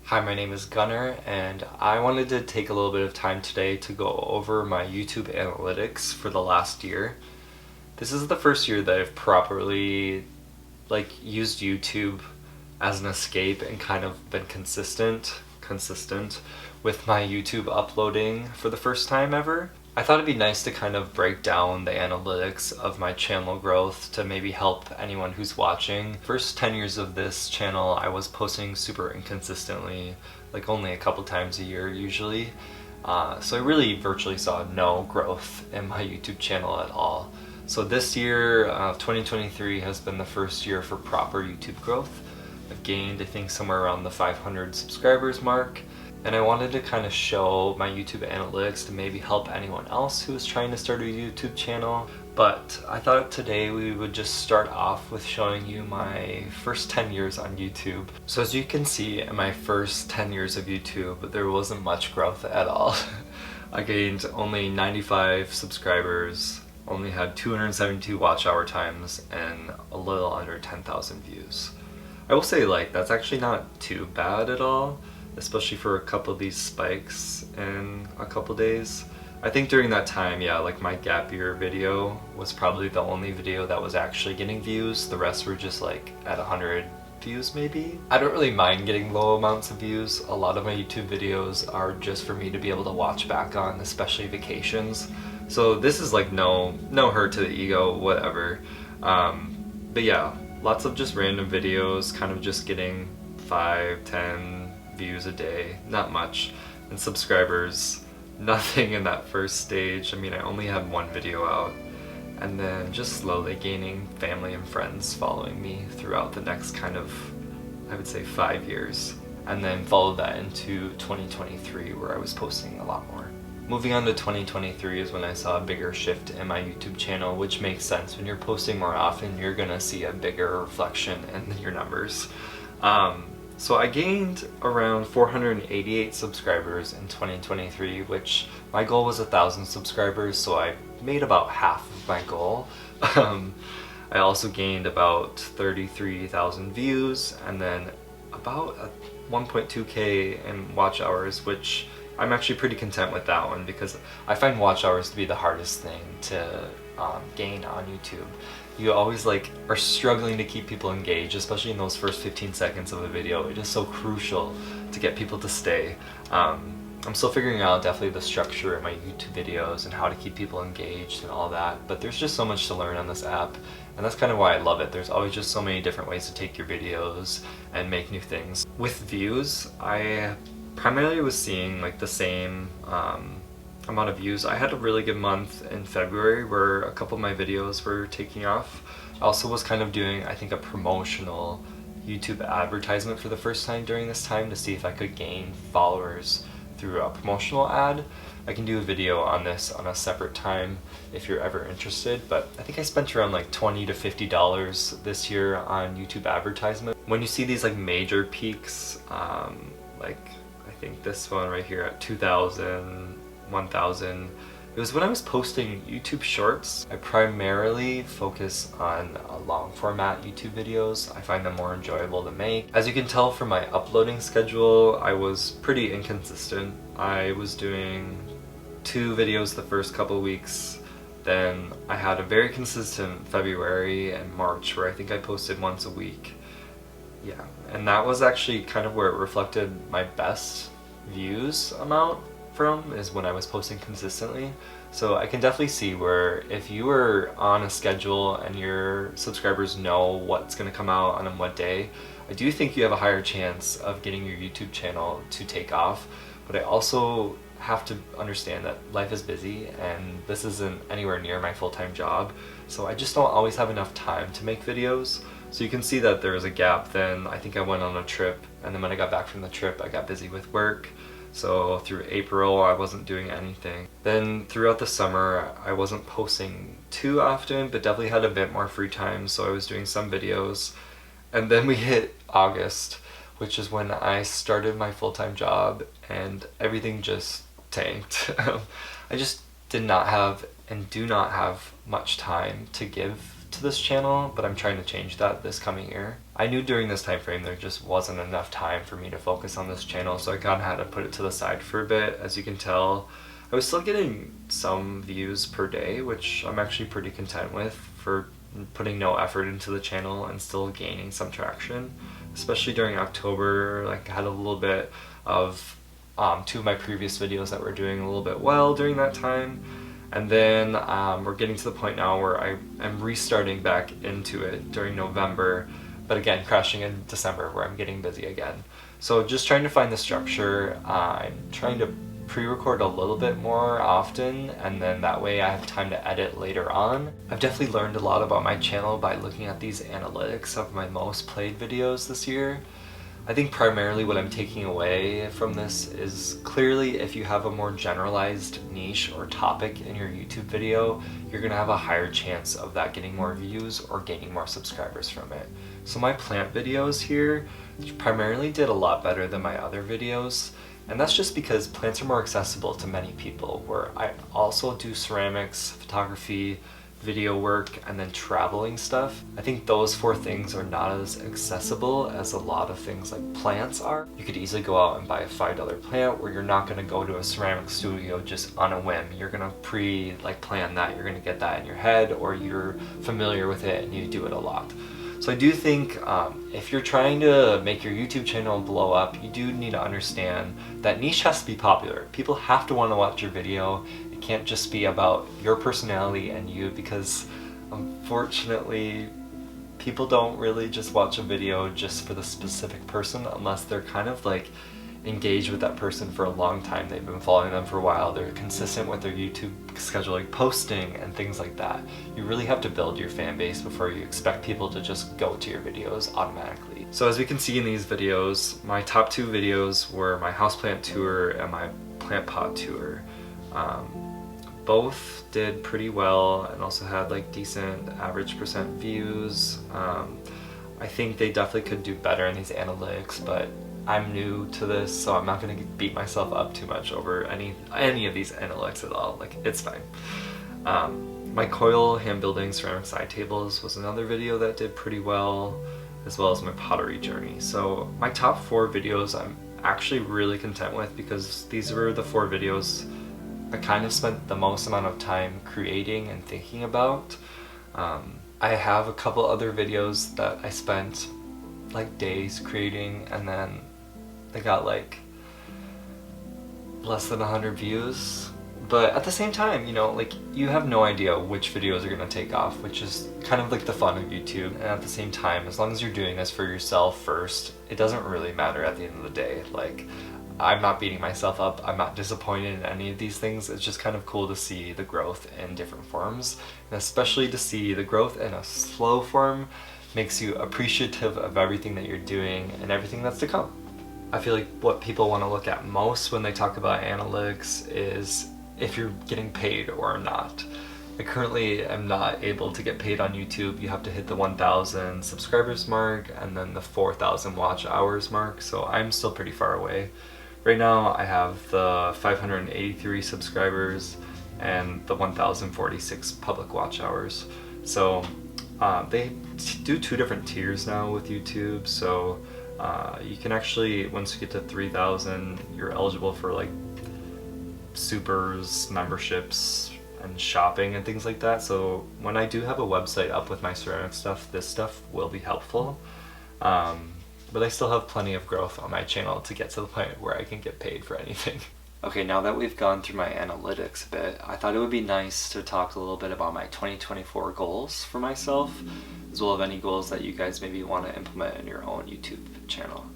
Hi, my name is Gunnar, and I wanted to take a little bit of time today to go over my YouTube analytics for the last year. This is the first year that I've properly used YouTube as an escape and kind of been consistent with my YouTube uploading for the first time ever. I thought it'd be nice to kind of break down the analytics of my channel growth to maybe help anyone who's watching. First 10 years of this channel, I was posting super inconsistently, like only a couple times a year usually. So I really virtually saw no growth in my YouTube channel at all. So this year, 2023, has been the first year for proper YouTube growth. I've gained, I think, somewhere around the 500 subscribers mark. And I wanted to kind of show my YouTube analytics to maybe help anyone else who is trying to start a YouTube channel. But I thought today we would just start off with showing you my first 10 years on YouTube. So as you can see, in my first 10 years of YouTube, there wasn't much growth at all. I gained only 95 subscribers, only had 272 watch hour times, and a little under 10,000 views. I will say, that's actually not too bad at all, especially for a couple of these spikes in a couple days. I think during that time, my gap year video was probably the only video that was actually getting views. The rest were just at 100 views maybe. I don't really mind getting low amounts of views. A lot of my YouTube videos are just for me to be able to watch back on, especially vacations. So this is no hurt to the ego, whatever. But yeah, lots of just random videos, kind of just getting 5, 10 views a day, not much, and subscribers, nothing in that first stage. I mean, I only had one video out, and then just slowly gaining family and friends following me throughout the next kind of, I would say, 5 years, and then followed that into 2023 where I was posting a lot more. Moving on to 2023 is when I saw a bigger shift in my YouTube channel, which makes sense. When you're posting more often, you're gonna see a bigger reflection in your numbers. So I gained around 488 subscribers in 2023, which my goal was 1,000 subscribers, so I made about half of my goal. I also gained about 33,000 views, and then about 1.2k in watch hours, which I'm actually pretty content with that one because I find watch hours to be the hardest thing to gain on YouTube. You always are struggling to keep people engaged, especially in those first 15 seconds of a video. It is so crucial to get people to stay. I'm still figuring out definitely the structure of my YouTube videos and how to keep people engaged and all that, but there's just so much to learn on this app, and that's kind of why I love it. There's always just so many different ways to take your videos and make new things. With views, I primarily was seeing the same amount of views. I had a really good month in February where a couple of my videos were taking off. I also was kind of doing, I think, a promotional YouTube advertisement for the first time during this time to see if I could gain followers through a promotional ad. I can do a video on this on a separate time if you're ever interested, but I think I spent around $20 to $50 this year on YouTube advertisement. When you see these major peaks, I think this one right here at 2,000, 1,000. It was when I was posting YouTube shorts. I primarily focus on long format YouTube videos. I find them more enjoyable to make. As you can tell from my uploading schedule, I was pretty inconsistent. I was doing 2 videos the first couple weeks. Then I had a very consistent February and March where I think I posted once a week. Yeah, and that was actually kind of where it reflected my best views amount from, is when I was posting consistently. So I can definitely see where if you were on a schedule and your subscribers know what's going to come out on what day, I do think you have a higher chance of getting your YouTube channel to take off. But I also have to understand that life is busy and this isn't anywhere near my full-time job, so I just don't always have enough time to make videos. So you can see that there was a gap. Then I think I went on a trip, and then when I got back from the trip I got busy with work. So through April I wasn't doing anything. Then throughout the summer I wasn't posting too often, but definitely had a bit more free time, so I was doing some videos. And then we hit August, which is when I started my full-time job, and everything just tanked. I just did not have and do not have much time to give to this channel, but I'm trying to change that this coming year. I knew during this time frame there just wasn't enough time for me to focus on this channel, so I kind of had to put it to the side for a bit. As you can tell, I was still getting some views per day, which I'm actually pretty content with for putting no effort into the channel and still gaining some traction, especially during October. Like, I had a little bit of 2 of my previous videos that were doing a little bit well during that time, and then we're getting to the point now where I am restarting back into it during November, but again crashing in December where I'm getting busy again. So just trying to find the structure. I'm trying to pre-record a little bit more often, and then that way I have time to edit later on. I've definitely learned a lot about my channel by looking at these analytics of my most played videos this year. I think primarily what I'm taking away from this is clearly if you have a more generalized niche or topic in your YouTube video, you're gonna have a higher chance of that getting more views or gaining more subscribers from it. So my plant videos here primarily did a lot better than my other videos, and that's just because plants are more accessible to many people, where I also do ceramics, photography, video work, and then traveling stuff. I think those 4 things are not as accessible as a lot of things like plants are. You could easily go out and buy a $5 plant, where you're not going to go to a ceramic studio just on a whim. You're going to plan that. You're going to get that in your head, or you're familiar with it and you do it a lot. So I do think if you're trying to make your YouTube channel blow up, you do need to understand that niche has to be popular. People have to want to watch your video. It can't just be about your personality and you, because unfortunately people don't really just watch a video just for the specific person unless they're kind of like engaged with that person for a long time. They've been following them for a while. They're consistent with their YouTube schedule, like posting and things like that. You really have to build your fan base before you expect people to just go to your videos automatically. So as we can see in these videos, my top 2 videos were my houseplant tour and my plant pot tour. Both did pretty well and also had like decent average percent views. I think they definitely could do better in these analytics, but I'm new to this, so I'm not going to beat myself up too much over any of these analytics at all. Like, it's fine. My coil hand building ceramic side tables was another video that did pretty well, as well as my pottery journey. So my top 4 videos I'm actually really content with, because these were the 4 videos I kind of spent the most amount of time creating and thinking about. I have a couple other videos that I spent like days creating, and then they got like less than 100 views. But at the same time, you know, like, you have no idea which videos are gonna take off, which is kind of like the fun of YouTube. And at the same time, as long as you're doing this for yourself first, it doesn't really matter at the end of the day. Like, I'm not beating myself up. I'm not disappointed in any of these things. It's just kind of cool to see the growth in different forms, and especially to see the growth in a slow form makes you appreciative of everything that you're doing and everything that's to come. I feel like what people want to look at most when they talk about analytics is if you're getting paid or not. I currently am not able to get paid on YouTube. You have to hit the 1,000 subscribers mark and then the 4,000 watch hours mark, so I'm still pretty far away. Right now I have the 583 subscribers and the 1,046 public watch hours. So they do 2 different tiers now with YouTube, so you can actually, once you get to 3,000, you're eligible for like supers, memberships, and shopping and things like that. So when I do have a website up with my ceramic stuff, this stuff will be helpful. But I still have plenty of growth on my channel to get to the point where I can get paid for anything. Okay, now that we've gone through my analytics a bit, I thought it would be nice to talk a little bit about my 2024 goals for myself, as well as any goals that you guys maybe want to implement in your own YouTube channel.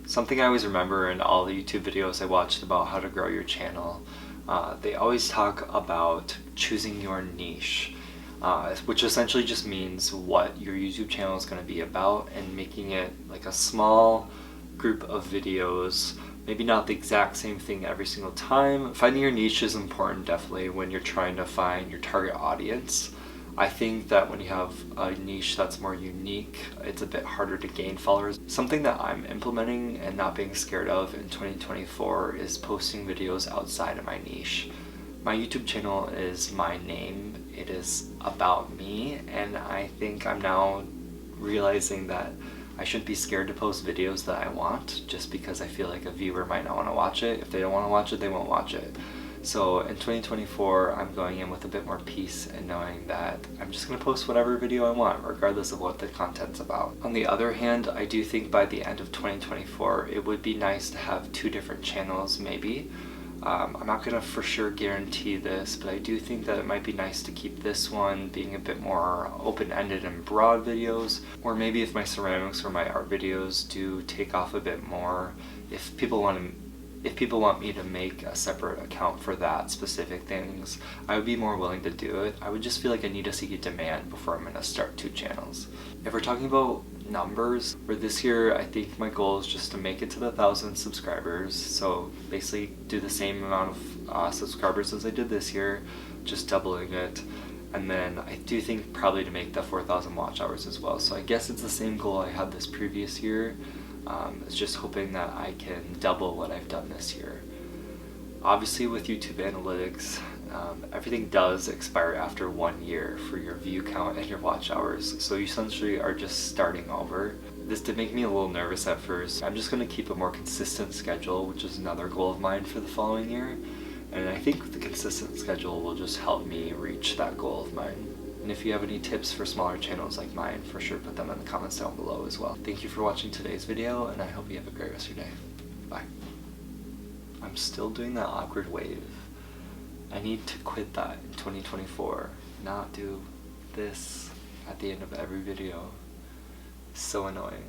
Something I always remember in all the YouTube videos I watched about how to grow your channel, they always talk about choosing your niche, which essentially just means what your YouTube channel is going to be about, and making it like a small group of videos. Maybe not the exact same thing every single time. Finding your niche is important, definitely, when you're trying to find your target audience. I think that when you have a niche that's more unique, it's a bit harder to gain followers. Something that I'm implementing and not being scared of in 2024 is posting videos outside of my niche. My YouTube channel is my name. It is about me, and I think I'm now realizing that I shouldn't be scared to post videos that I want just because I feel like a viewer might not want to watch it. If they don't want to watch it, they won't watch it. So in 2024, I'm going in with a bit more peace and knowing that I'm just going to post whatever video I want, regardless of what the content's about. On the other hand, I do think by the end of 2024, it would be nice to have 2 different channels maybe. I'm not going to for sure guarantee this, but I do think that it might be nice to keep this one being a bit more open-ended and broad videos, or maybe if my ceramics or my art videos do take off a bit more, if people want me to make a separate account for that specific things, I would be more willing to do it. I would just feel like I need to see a demand before I'm going to start 2 channels. If we're talking about numbers, for this year, I think my goal is just to make it to the 1,000 subscribers. So basically do the same amount of subscribers as I did this year, just doubling it. And then I do think probably to make the 4,000 watch hours as well. So I guess it's the same goal I had this previous year. It's just hoping that I can double what I've done this year. Obviously with YouTube analytics, everything does expire after 1 year for your view count and your watch hours, so you essentially are just starting over. This did make me a little nervous at first. I'm just going to keep a more consistent schedule, which is another goal of mine for the following year, and I think the consistent schedule will just help me reach that goal of mine. And if you have any tips for smaller channels like mine, for sure put them in the comments down below as well. Thank you for watching today's video, and I hope you have a great rest of your day. Bye. I'm still doing that awkward wave. I need to quit that in 2024, not do this at the end of every video. It's so annoying.